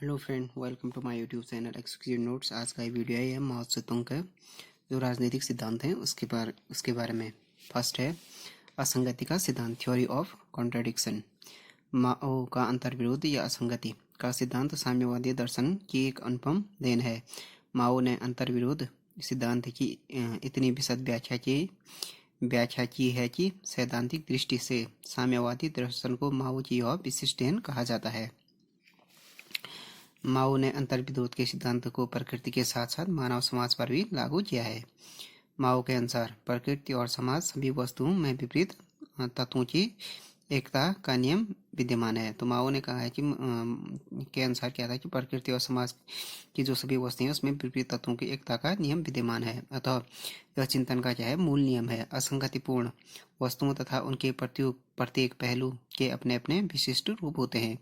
Hello friend, welcome to my YouTube channel exclusive notes. आज का ये वीडियो है माओ त्से-तुंग का जो राजनीतिक सिद्धांत हैं उसके बारे में। फर्स्ट है असंगति का सिद्धांत, थ्योरी ऑफ कॉन्ट्राडिक्शन। माओ का अंतर्विरोध या असंगति का सिद्धांत साम्यवादी दर्शन की एक अनुपम देन है। माओ ने अंतर्विरोध सिद्धांत की इतनी विशद व्याख्या की है कि सैद्धांतिक दृष्टि से साम्यवादी दर्शन को माओ की और विशिष्ट देन कहा जाता है। माओ ने अंतर्विरोध के सिद्धांत को प्रकृति के साथ साथ मानव समाज पर भी लागू किया है। माओ के अनुसार प्रकृति और समाज सभी वस्तुओं में विपरीत तत्वों की एकता का नियम विद्यमान है। तो माओ ने कहा है कि के अनुसार क्या था कि प्रकृति और समाज की जो सभी वस्तुएं उसमें विपरीत तत्वों की एकता का नियम विद्यमान है। अतः यह चिंतन का क्या है, मूल नियम है। असंगतिपूर्ण वस्तुओं तथा उनके प्रत्येक पहलू के अपने अपने विशिष्ट रूप होते हैं।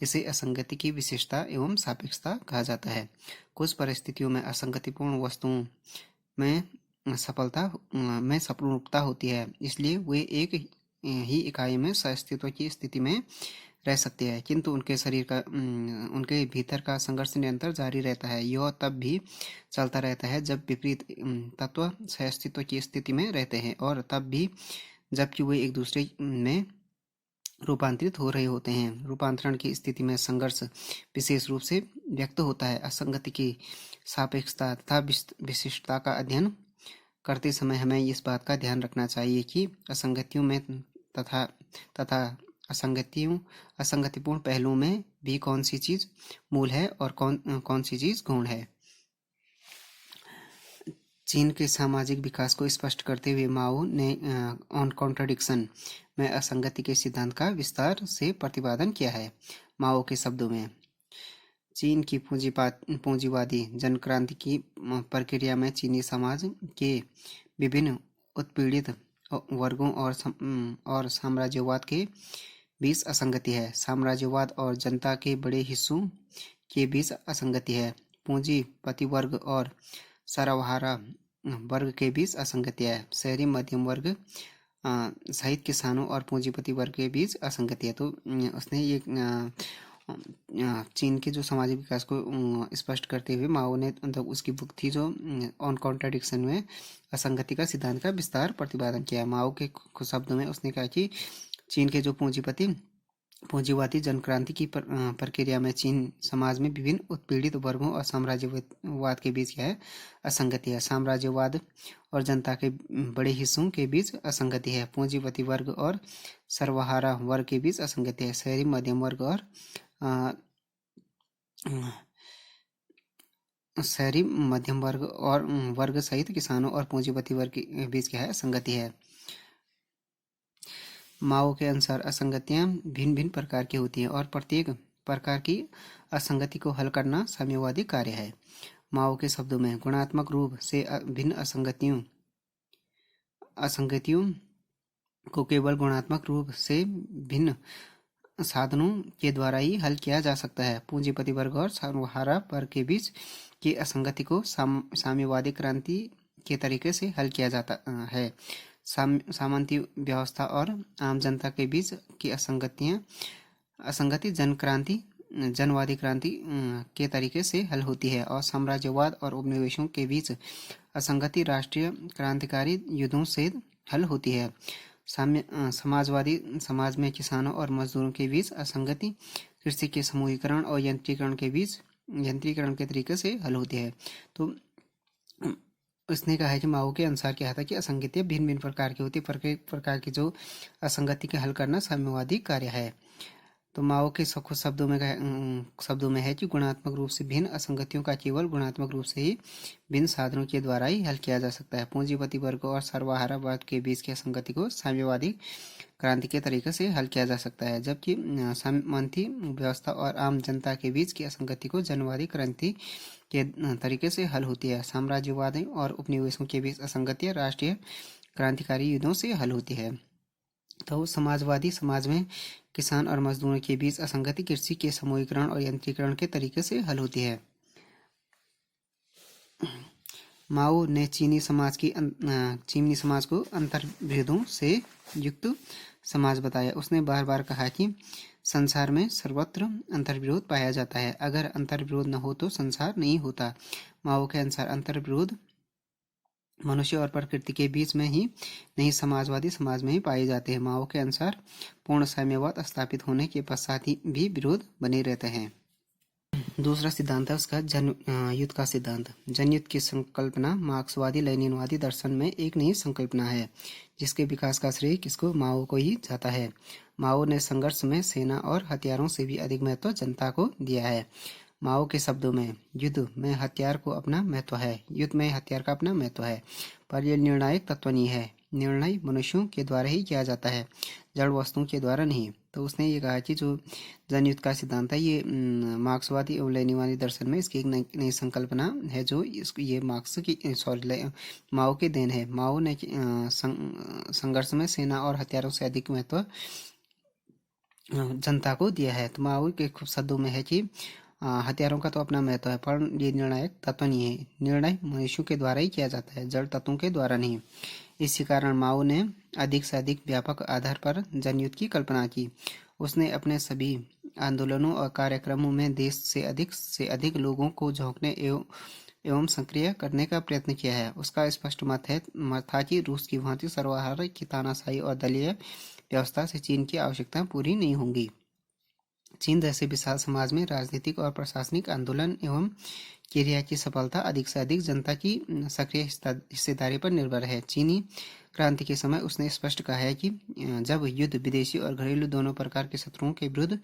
इसे असंगति की विशेषता एवं सापेक्षता कहा जाता है। कुछ परिस्थितियों में असंगतिपूर्ण वस्तुओं में सपूर्णता होती है, इसलिए वे एक ही इकाई में सह-अस्तित्व की स्थिति में रह सकते हैं, किंतु उनके भीतर का संघर्ष निरंतर जारी रहता है। यह तब भी चलता रहता है जब विपरीत तत्व सह-अस्तित्व की स्थिति में रहते हैं, और तब भी जबकि वे एक दूसरे में रूपांतरित हो रहे होते हैं। रूपांतरण की स्थिति में संघर्ष विशेष रूप से व्यक्त होता है। असंगति की सापेक्षता तथा विशिष्टता का अध्ययन करते समय हमें इस बात का ध्यान रखना चाहिए कि असंगतियों में तथा असंगतिपूर्ण पहलुओं में भी कौन सी चीज मूल है और कौन सी चीज गौण है। चीन के सामाजिक विकास को स्पष्ट करते हुए माओ ने ऑन कॉन्ट्राडिक्शन में असंगति के सिद्धांत का विस्तार से प्रतिपादन किया है। माओ के शब्दों में, चीन की पूंजीवादी जनक्रांति की प्रक्रिया में चीनी समाज के विभिन्न उत्पीड़ित वर्गों और साम्राज्यवाद के बीच असंगति है। साम्राज्यवाद और जनता के बड़े हिस्सों के बीच असंगति है। पूंजीपति वर्ग और सर्वहारा वर्ग के बीच असंगति है। शहरी मध्यम वर्ग सहित किसानों और पूंजीपति वर्ग के बीच असंगति है। तो उसने ये चीन के जो सामाजिक विकास को स्पष्ट करते हुए माओ ने मतलब उसकी बुक थी जो ऑन कॉन्ट्राडिक्शन में असंगति का सिद्धांत का विस्तार प्रतिपादन किया। माओ के शब्दों में उसने कहा कि चीन के जो पूंजीवादी जनक्रांति की प्रक्रिया में चीन समाज में विभिन्न उत्पीड़ित वर्गों और साम्राज्यवाद के बीच क्या है, असंगति है। साम्राज्यवाद और जनता के बड़े हिस्सों के बीच असंगति है। पूंजीपति वर्ग और सर्वहारा वर्ग के बीच असंगति है। शहरी मध्यम वर्ग और वर्ग सहित किसानों और पूंजीपति वर्ग के बीच क्या है, असंगति है। माओ के अनुसार असंगतियां भिन्न भिन्न प्रकार की होती हैं और प्रत्येक प्रकार की असंगति को हल करना साम्यवादी कार्य है। माओ के शब्दों में, गुणात्मक रूप से भिन्न असंगतियों को केवल गुणात्मक रूप से भिन्न साधनों के द्वारा ही हल किया जा सकता है। पूंजीपति वर्ग और सर्वहारा वर्ग के बीच की असंगति को साम्यवादी क्रांति के तरीके से हल किया जाता है। सामंती व्यवस्था और आम जनता के बीच की असंगति जनवादी क्रांति के तरीके से हल होती है, और साम्राज्यवाद और उपनिवेशों के बीच असंगति राष्ट्रीय क्रांतिकारी युद्धों से हल होती है। समाजवादी समाज में किसानों और मजदूरों के बीच असंगति कृषि के समूहीकरण और यंत्रीकरण के तरीके से हल होती है। तो उसने कहा है कि माओ के अनुसार क्या था कि असंगतियां भिन्न भिन्न प्रकार की होती, प्रत्येक प्रकार की जो असंगति के हल करना साम्यवादी कार्य है। तो माओ के शब्दों में है कि गुणात्मक रूप से भिन्न असंगतियों का केवल गुणात्मक रूप से ही भिन्न साधनों के द्वारा ही हल किया जा सकता है। पूंजीपति वर्ग और सर्वहारा वर्ग के बीच की असंगति को साम्यवादी क्रांति के तरीके से हल किया जा सकता है, जबकि सामंती व्यवस्था और आम जनता के बीच की असंगति को जनवादी क्रांति के तरीके से हल होती है। साम्राज्यवाद और उपनिवेशों के बीच असंगतियां राष्ट्रीय क्रांतिकारी युद्धों से हल होती है। तो समाजवादी समाज में किसान और मजदूरों के बीच असंगति कृषि के समूहीकरण और यंत्रीकरण के तरीके से हल होती है। माओ ने चीनी समाज को अंतर्भेदों से युक्त समाज बताया। उसने बार बार कहा कि संसार में सर्वत्र अंतर्विरोध पाया जाता है। अगर अंतर्विरोध न हो तो संसार नहीं होता। माओ के अनुसार अंतर्विरोध मनुष्य और प्रकृति के बीच में ही नहीं, समाजवादी समाज में ही पाए जाते हैं। माओ के अनुसार पूर्ण साम्यवाद स्थापित होने के पश्चात ही भी विरोध बने रहते हैं। दूसरा सिद्धांत है उसका युद्ध का सिद्धांत। जनयुद्ध की संकल्पना मार्क्सवादी लेनिनवादी दर्शन में एक नई संकल्पना है, जिसके विकास का श्रेय किसको, माओ को ही जाता है। माओ ने संघर्ष में सेना और हथियारों से भी अधिक महत्व जनता को दिया है। माओ के शब्दों में युद्ध में हथियार को अपना महत्व है, युद्ध में हथियार का अपना महत्व है, पर यह निर्णायक तत्व नहीं है। निर्णय मनुष्यों के द्वारा ही किया जाता है, जड़ वस्तुओं के द्वारा नहीं। तो उसने ये कहा कि जो जनयुद्ध का सिद्धांत है ये मार्क्सवादी और लेनिनवादी दर्शन में इसकी एक नई संकल्पना है, जो ये मार्क्स की माओ की देन है। माओ ने संघर्ष में सेना और हथियारों से अधिक महत्व जनता को दिया है। तो माओ के शब्दों में है कि हथियारों का तो अपना महत्व है, पर ये निर्णायक तत्व नहीं है। निर्णय मनुष्यों के द्वारा ही किया जाता है, जड़ तत्वों के द्वारा नहीं। इसी कारण माओ ने अधिक से अधिक व्यापक आधार पर जनयुद्ध की कल्पना की। उसने अपने सभी आंदोलनों और कार्यक्रमों में देश से अधिक लोगों को झोंकने एवं सक्रिय करने का प्रयत्न किया है। उसका स्पष्ट मत था कि रूस की भांति सर्वहारा की तानाशाही और दलीय व्यवस्था से चीन की आवश्यकता पूरी नहीं होंगी। चीन जैसे विशाल समाज में राजनीतिक और प्रशासनिक आंदोलन एवं क्रिया की सफलता अधिक से अधिक जनता की सक्रिय हिस्सेदारी पर निर्भर है। चीनी क्रांति के समय उसने स्पष्ट कहा है कि जब युद्ध विदेशी और घरेलू दोनों प्रकार के शत्रुओं के विरुद्ध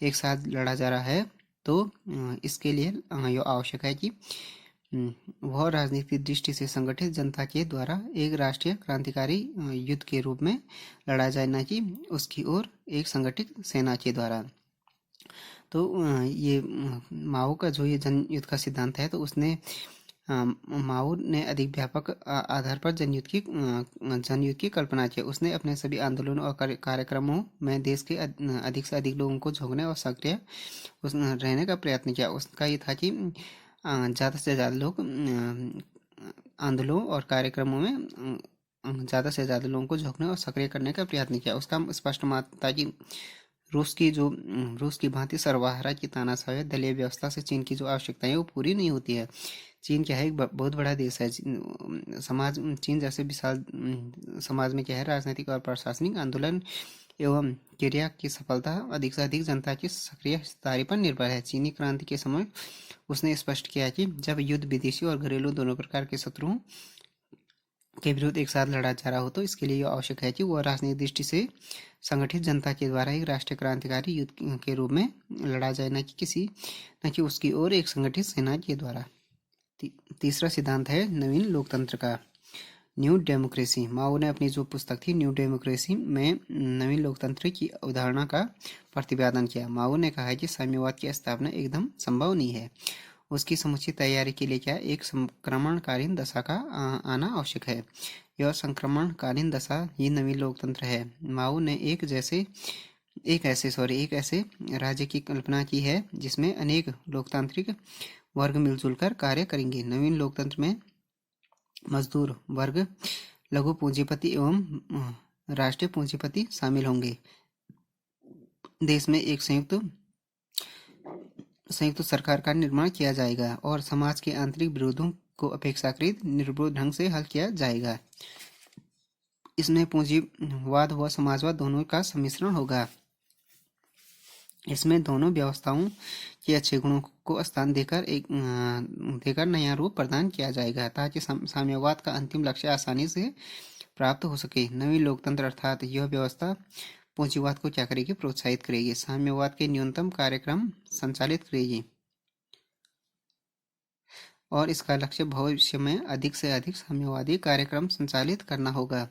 एक साथ लड़ा जा रहा है, तो इसके लिए यह आवश्यक है कि वह राजनीतिक दृष्टि से संगठित जनता के द्वारा एक राष्ट्रीय क्रांतिकारी युद्ध के रूप में लड़ा जाए, न कि उसकी ओर एक संगठित सेना के द्वारा। तो ये माओ का जो ये जनयुद्ध का सिद्धांत है, तो उसने माओ ने अधिक व्यापक आधार पर जनयुद्ध की कल्पना की। उसने अपने सभी आंदोलनों और कार्यक्रमों में देश के अधिक से अधिक लोगों को झोंकने और सक्रिय रहने का प्रयत्न किया। उसका ये था कि ज़्यादा से ज़्यादा लोग आंदोलनों और कार्यक्रमों में ज़्यादा से ज़्यादा लोगों को झोंकने और सक्रिय करने का प्रयत्न किया। उसका स्पष्ट मत था कि रूस की भांति सर्वहारा की तानाशाही दलीय व्यवस्था से चीन की जो आवश्यकताएं वो पूरी नहीं होती है। चीन क्या है, एक बहुत बड़ा देश है। चीन जैसे विशाल समाज में क्या है, राजनीतिक और प्रशासनिक आंदोलन एवं क्रिया की सफलता अधिक से अधिक जनता की सक्रिय हिस्सेदारी पर निर्भर है। चीनी क्रांति के समय उसने स्पष्ट किया कि जब युद्ध विदेशी और घरेलू दोनों प्रकार के शत्रुओं के विरुद्ध एक साथ लड़ा जा रहा हो, तो इसके लिए यह आवश्यक है कि वह राजनीतिक दृष्टि से संगठित जनता के द्वारा एक राष्ट्रीय क्रांतिकारी युद्ध के रूप में लड़ा जाए, न कि उसकी ओर एक संगठित सेना के द्वारा। तीसरा सिद्धांत है नवीन लोकतंत्र का, न्यू डेमोक्रेसी। माओ ने अपनी जो पुस्तक थी न्यू डेमोक्रेसी में नवीन लोकतंत्र की अवधारणा का प्रतिपादन किया। माओ ने कहा कि साम्यवाद की स्थापना एकदम संभव नहीं है। उसकी समुचित तैयारी के लिए क्या एक संक्रमणकालीन दशा का आना आवश्यक है। यह संक्रमणकालीन दशा ही नवीन लोकतंत्र है। माओ ने एक ऐसे राज्य की कल्पना की है जिसमें अनेक लोकतांत्रिक वर्ग मिलजुल कर कार्य करेंगे। नवीन लोकतंत्र में मजदूर वर्ग, लघु पूंजीपति एवं राष्ट्रीय पूंजीपति शामिल होंगे। देश में एक संयुक्त सरकार का निर्माण किया जाएगा और समाज के आंतरिक विरोधों को अपेक्षाकृत निर्विरोध ढंग से हल किया जाएगा। इसमें पूंजीवाद व समाजवाद दोनों का सम्मिश्रण होगा। इसमें दोनों व्यवस्थाओं के अच्छे गुणों को स्थान देकर नया रूप प्रदान किया जाएगा, ताकि साम्यवाद का अंतिम लक्ष्य आसानी से प्राप्त हो सके। नवीन लोकतंत्र अर्थात यह व्यवस्था पूंजीवाद को क्या करेगी, प्रोत्साहित करेगी, साम्यवाद के न्यूनतम कार्यक्रम संचालित करेगी और इसका लक्ष्य भविष्य में अधिक से अधिक साम्यवादी कार्यक्रम संचालित करना होगा।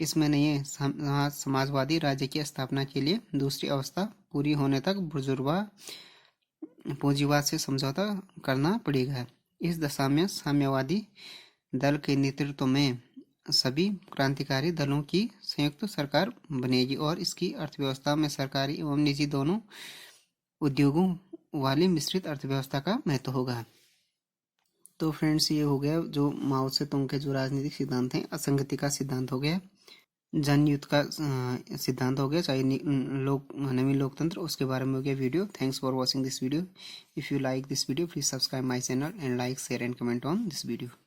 इसमें नए समाजवादी राज्य की स्थापना के लिए दूसरी अवस्था पूरी होने तक बुर्जुआ पूंजीवाद से समझौता करना पड़ेगा। इस दशा में साम्यवादी दल के नेतृत्व में सभी क्रांतिकारी दलों की संयुक्त सरकार बनेगी और इसकी अर्थव्यवस्था में सरकारी एवं निजी दोनों उद्योगों वाली मिश्रित अर्थव्यवस्था का महत्व होगा। तो फ्रेंड्स, ये हो गया जो माओ से तुंग के जो राजनीतिक सिद्धांत हैं, असंगति का सिद्धांत हो गया। जनयुद्ध का सिद्धांत हो गया, चाहे नवीन लोकतंत्र, उसके बारे में हो गया video. Thanks for watching this video. If you like this video please subscribe my channel and like share and comment on this video.